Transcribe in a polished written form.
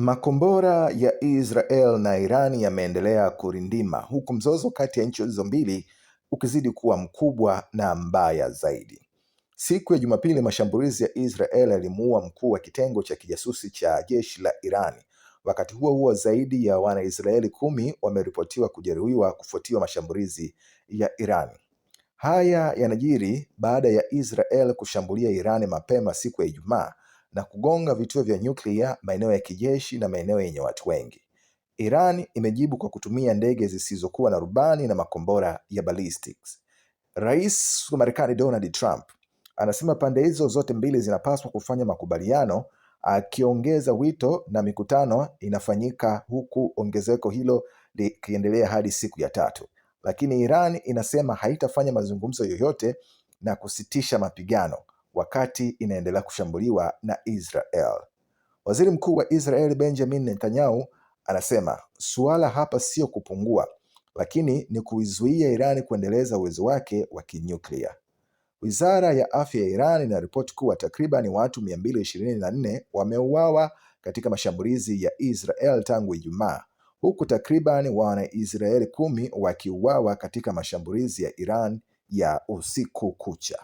Makombora ya Israel na Iran yameendelea kurindima huku mzozo kati ya nchi hizo mbili ukizidi kuwa mkubwa na mbaya zaidi. Siku ya Jumapili, mashambulizi ya Israel yalimuua mkuu wa kitengo cha kijasusi cha jeshi la Iran. Wakati huo huo, zaidi ya Wanaisraeli 10 wameripotiwa kujeruhiwa kufuatia mashambulizi ya Iran. Haya yanajiri baada ya Israel kushambulia Iran mapema siku ya Ijumaa na kugonga vituo vya nyuklia, maeneo ya kijeshi na maeneo yenye watu wengi. Iran imejibu kwa kutumia ndege zisizokuwa na rubani na makombora ya ballistics. Rais wa Marekani Donald Trump anasema pande hizo zote mbili zinapaswa kufanya makubaliano, akiongeza wito na mikutano inafanyika huku ongezeko hilo likiendelea hadi siku ya 3. Lakini Iran inasema haitafanya mazungumzo yoyote na kusitisha mapigano wakati inaendelea kushambuliwa na Israel. Waziri Mkuu wa Israel Benjamin Netanyahu anasema suala hapa sio kupungua, lakini ni kuizuia Iran kuendeleza uwezo wake wa kinyuklia. Wizara ya Afya ya Iran inaripoti kuwa takriban watu 224 wameuawa katika mashambulizi ya Israel tangu Ijumaa, huku takriban Wanaisraeli 10 wakiuawa katika mashambulizi ya Iran ya usiku kucha.